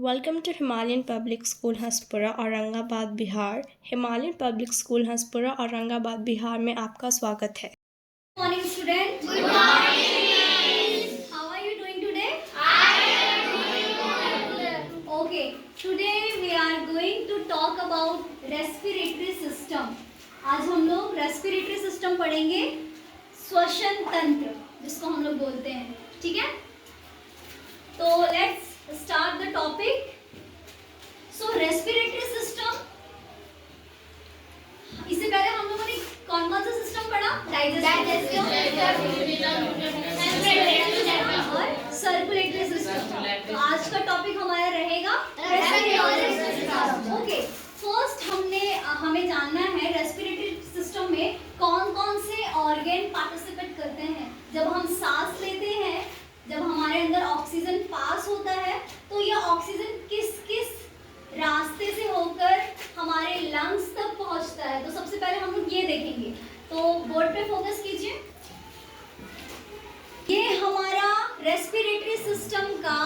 Welcome to Himalayan Public School Hanspura Aurangabad Bihar. Himalayan public school Hanspura Aurangabad Bihar में आपका स्वागत है। Good morning, student. Good morning. How are you doing today? I am doing good. Okay. Today we are going to talk about respiratory system. आज हम लोग respiratory system पढ़ेंगे, श्वसन तंत्र जिसको हम लोग बोलते हैं, ठीक है? तो let's start the topic. So respiratory system. इससे पहले हम लोगों ने कौन सा सिस्टम पढ़ा? डाइजेस्टिव और सर्कुलेटरी सिस्टम। तो आज का टॉपिक हमारा रहेगा रेस्पिरेटरी सिस्टम। ओके, फर्स्ट हमें जानना है रेस्पिरेटरी सिस्टम में कौन कौन से ऑर्गन पार्टिसिपेट करते हैं। जब हम सांस लेते हैं, जब हमारे अंदर ऑक्सीजन पास होता है, तो यह ऑक्सीजन किस किस रास्ते से होकर हमारे लंग्स तक पहुंचता है। तो सबसे पहले हम लोग ये देखेंगे। तो बोर्ड पे फोकस कीजिए। ये हमारा रेस्पिरेटरी सिस्टम का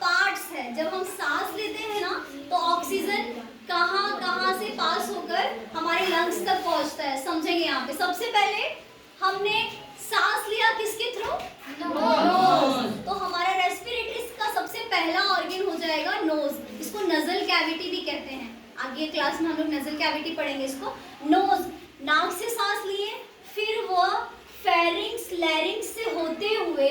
पार्ट्स है। जब हम सांस लेते हैं ना, तो ऑक्सीजन कहाँ कहाँ से पास होकर हमारे लंग्स तक पहुंचता है, समझेंगे यहाँ पे। सबसे पहले हमने सांस लिया किसके थ्रू? नोज। तो हमारा रेस्पिरेटरी का सबसे पहला ऑर्गन हो जाएगा नोज। इसको नजल कैविटी भी कहते हैं। आगे क्लास में हम लोग नजल कैविटी पढ़ेंगे इसको। नोज, नाक से सांस लिए, फिर वह फेरिंग्स लैरिंग्स से होते हुए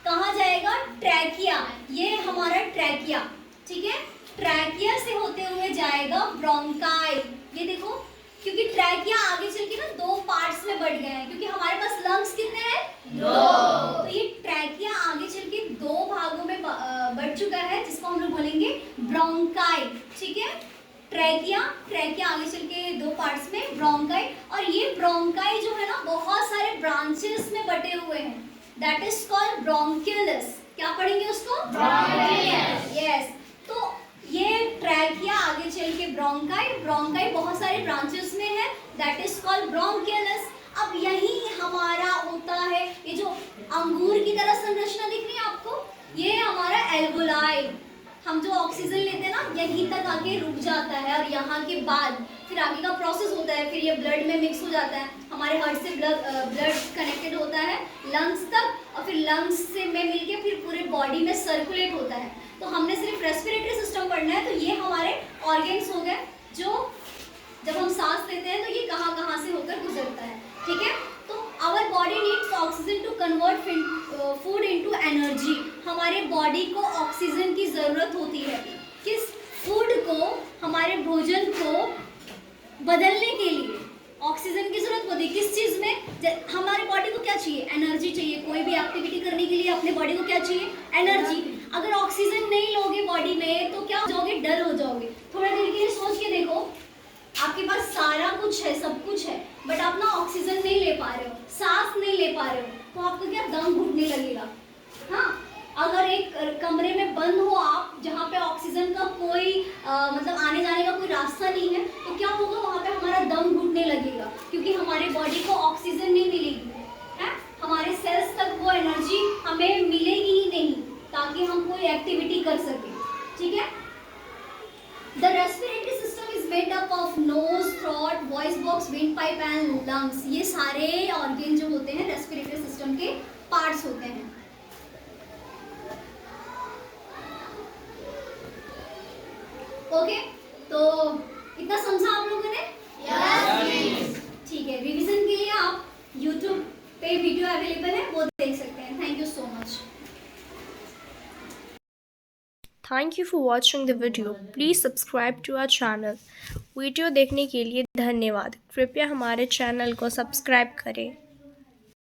कहाँ जाएगा? ट्रैकिया। ये हमारा ट्रैकिया, ठीक है। ट्रैकिया से होते हुए जाएगा ब्रोंकाई। ये देखो, क्योंकि ट्रैकिया आगे चल के ना दो पार्ट्स में बढ़ गए हैं, क्योंकि हमारे पास लंग्स कितने हैं? दो। तो ये ट्रैकिया आगे चल के दो भागों में बढ़ चुका है, जिसको हम लोग बोलेंगे ब्रोंकाई, ठीक है। ट्रैकिया आगे चल के दो पार्ट्स में ब्रोंकाई। और ये ब्रोंकाई जो है ना, बहुत सारे ब्रांचेस में बटे हुए हैं। That is called bronchioles. क्या पढ़ेंगे उसको? ब्रोंकियल्स। यस। तो ये ट्रैकिया आगे चल के ब्रोंकाई बहुत सारे ब्रांचेस में है। That is called bronchioles. अब यही हमारा होता है, ये जो अंगूर की तरह संरचना दिख रही है आपको, ये हमारा एल्वोलाई। हम जो ऑक्सीजन लेते हैं ना, यहीं तक आके रुक जाता है, और यहाँ के बाद फिर आगे का प्रोसेस होता है। फिर ये ब्लड में मिक्स हो जाता है, हमारे हार्ट से ब्लड कनेक्टेड होता है लंग्स तक, और फिर लंग्स से में मिलके फिर पूरे बॉडी में सर्कुलेट होता है। तो हमने सिर्फ रेस्पिरेटरी सिस्टम पढ़ना है। तो ये हमारे ऑर्गन्स हो गए, जो जब हम सांस लेते हैं तो ये कहाँ कहाँ से होकर गुजरता है, ठीक है। तो our body needs oxygen to convert food into energy. हमारे बॉडी को ऑक्सीजन की ज़रूरत होती है। किस फूड को, हमारे भोजन को बदलने के लिए ऑक्सीजन की ज़रूरत होती है। किस चीज़ में? हमारे बॉडी को क्या चाहिए? एनर्जी चाहिए। कोई भी एक्टिविटी करने के लिए अपने बॉडी को क्या चाहिए? एनर्जी। अगर ऑक्सीजन नहीं लोगे बॉडी में, तो क्या हो जाओगे? डल हो जाओगे। थोड़ा देर के लिए सोच के देखो, आपके पास सारा कुछ है, सब कुछ है, बट आप ना ऑक्सीजन नहीं ले पा रहे हो, सांस नहीं ले पा रहे हो, तो आपको क्या दम घुटने लगेगा। हाँ, अगर एक कमरे में बंद हो आप, जहाँ पे ऑक्सीजन का कोई मतलब आने जाने का कोई रास्ता नहीं है, तो क्या होगा? वहाँ पे हमारा दम घुटने लगेगा, क्योंकि हमारे बॉडी को ऑक्सीजन नहीं मिलेगी है। हमारे सेल्स तक वो एनर्जी हमें मिलेगी ही नहीं, ताकि हम कोई एक्टिविटी कर सकें, ठीक है। The respiratory system is made up of nose, throat, voice box, windpipe and lungs. ये सारे ऑर्गन जो होते हैं रेस्पिरेटरी सिस्टम के पार्ट्स होते हैं। ओके, तो इतना समझा आप लोगों ने? यस। ठीक है, रिवीजन के लिए आप YouTube पे वीडियो अवेलेबल है, वो देख सकते हैं। Thank you so much. Thank you for watching the video. Please subscribe to our channel. Video देखने के लिए धन्यवाद। कृपया हमारे चैनल को सब्सक्राइब करें।